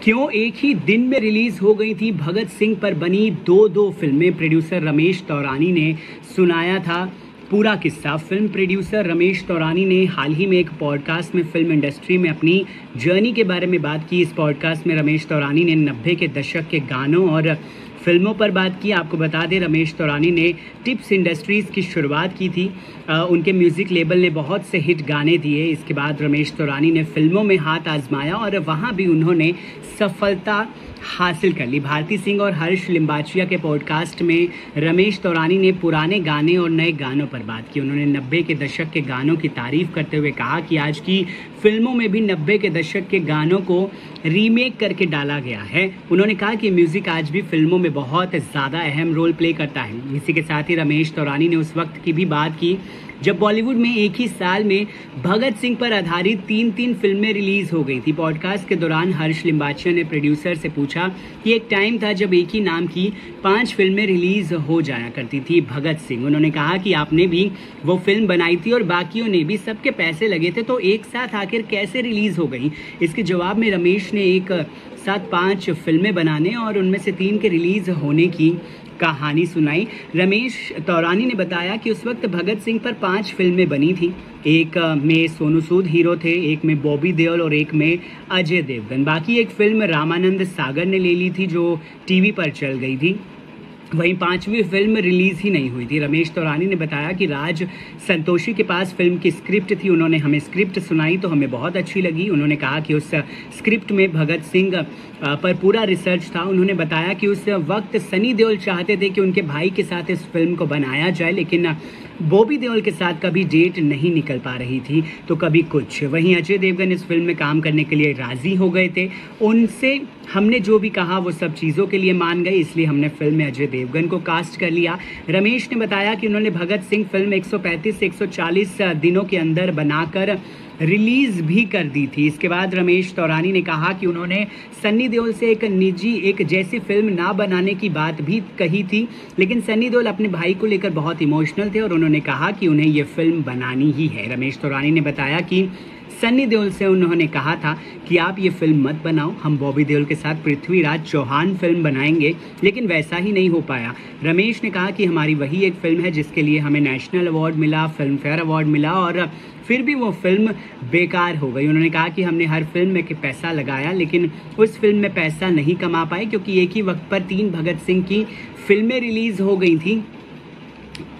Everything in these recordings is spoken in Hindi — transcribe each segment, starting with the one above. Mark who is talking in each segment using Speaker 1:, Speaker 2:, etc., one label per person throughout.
Speaker 1: क्यों एक ही दिन में रिलीज हो गई थी भगत सिंह पर बनी दो फिल्में। प्रोड्यूसर रमेश तौरानी ने सुनाया था पूरा किस्सा। फिल्म प्रोड्यूसर रमेश तौरानी ने हाल ही में एक पॉडकास्ट में फिल्म इंडस्ट्री में अपनी जर्नी के बारे में बात की। इस पॉडकास्ट में रमेश तौरानी ने 90 के दशक के गानों और फिल्मों पर बात की। आपको बता दें, रमेश तौरानी ने टिप्स इंडस्ट्रीज़ की शुरुआत की थी। उनके म्यूज़िक लेबल ने बहुत से हिट गाने दिए। इसके बाद रमेश तौरानी ने फिल्मों में हाथ आजमाया और वहाँ भी उन्होंने सफलता हासिल कर ली। भारती सिंह और हर्ष लिम्बाचिया के पॉडकास्ट में रमेश तौरानी ने पुराने गाने और नए गानों पर बात की। उन्होंने 90 के दशक के गानों की तारीफ करते हुए कहा कि आज की फिल्मों में भी 90 के दशक के गानों को रीमेक करके डाला गया है। उन्होंने कहा कि म्यूज़िक आज भी फिल्मों में बहुत ज़्यादा अहम रोल प्ले करता है। इसी के साथ ही रमेश तौरानी ने उस वक्त की भी बात की जब बॉलीवुड में एक ही साल में भगत सिंह पर आधारित तीन फिल्में रिलीज हो गई थी। पॉडकास्ट के दौरान हर्ष लिम्बाचिया ने प्रोड्यूसर से पूछा कि एक टाइम था जब एक ही नाम की 5 फिल्में रिलीज हो जाया करती थी, भगत सिंह। उन्होंने कहा कि आपने भी वो फिल्म बनाई थी और बाकियों ने भी, सबके पैसे लगे थे, तो एक साथ आखिर कैसे रिलीज हो गई। इसके जवाब में रमेश ने एक साथ 5 फिल्में बनाने और उनमें से 3 के रिलीज होने की कहानी सुनाई। रमेश तौरानी ने बताया कि उस वक्त भगत सिंह पर 5 फिल्में बनी थी। एक में सोनू सूद हीरो थे, एक में बॉबी देओल और एक में अजय देवगन। बाकी एक फिल्म रामानंद सागर ने ले ली थी जो टीवी पर चल गई थी। वहीं 5वीं फिल्म रिलीज ही नहीं हुई थी। रमेश तौरानी ने बताया कि राज संतोषी के पास फिल्म की स्क्रिप्ट थी। उन्होंने हमें स्क्रिप्ट सुनाई तो हमें बहुत अच्छी लगी। उन्होंने कहा कि उस स्क्रिप्ट में भगत सिंह पर पूरा रिसर्च था। उन्होंने बताया कि उस वक्त सनी देओल चाहते थे कि उनके भाई के साथ इस फिल्म को बनाया जाए, लेकिन बॉबी देओल के साथ कभी डेट नहीं निकल पा रही थी तो कभी कुछ। वहीं अजय देवगन इस फिल्म में काम करने के लिए राजी हो गए थे। उनसे हमने जो भी कहा वो सब चीज़ों के लिए मान गए, इसलिए हमने फिल्म में अजय देवगन को कास्ट कर लिया। रमेश ने बताया कि उन्होंने भगत सिंह फिल्म 135 से 140 दिनों के अंदर बनाकर रिलीज भी कर दी थी। इसके बाद रमेश तौरानी ने कहा कि उन्होंने सन्नी देओल से एक जैसी फिल्म ना बनाने की बात भी कही थी, लेकिन सन्नी देओल अपने भाई को लेकर बहुत इमोशनल थे और उन्होंने कहा कि उन्हें ये फिल्म बनानी ही है। रमेश तौरानी ने बताया कि सन्नी देओल से उन्होंने कहा था कि आप ये फिल्म मत बनाओ, हम बॉबी देओल के साथ पृथ्वीराज चौहान फिल्म बनाएंगे, लेकिन वैसा ही नहीं हो पाया। रमेश ने कहा कि हमारी वही एक फिल्म है जिसके लिए हमें नेशनल अवार्ड मिला, फिल्म फेयर अवार्ड मिला और फिर भी वो फिल्म बेकार हो गई। उन्होंने कहा कि हमने हर फिल्म में पैसा लगाया लेकिन उस फिल्म में पैसा नहीं कमा पाए, क्योंकि एक ही वक्त पर 3 भगत सिंह की फिल्में रिलीज हो गई थी।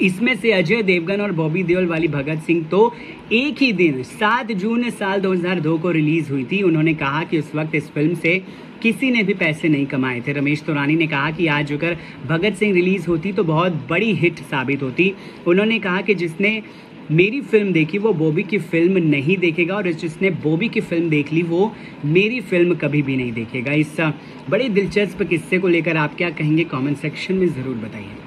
Speaker 1: इसमें से अजय देवगन और बॉबी देओल वाली भगत सिंह तो एक ही दिन 7 जून साल 2002 को रिलीज हुई थी। उन्होंने कहा कि उस वक्त इस फिल्म से किसी ने भी पैसे नहीं कमाए थे। रमेश तौरानी ने कहा कि आज अगर भगत सिंह रिलीज होती तो बहुत बड़ी हिट साबित होती। उन्होंने कहा कि जिसने मेरी फिल्म देखी वो बॉबी की फिल्म नहीं देखेगा और जिसने बॉबी की फिल्म देख ली वो मेरी फिल्म कभी भी नहीं देखेगा। इस बड़े दिलचस्प किस्से को लेकर आप क्या कहेंगे, कमेंट सेक्शन में ज़रूर बताइए।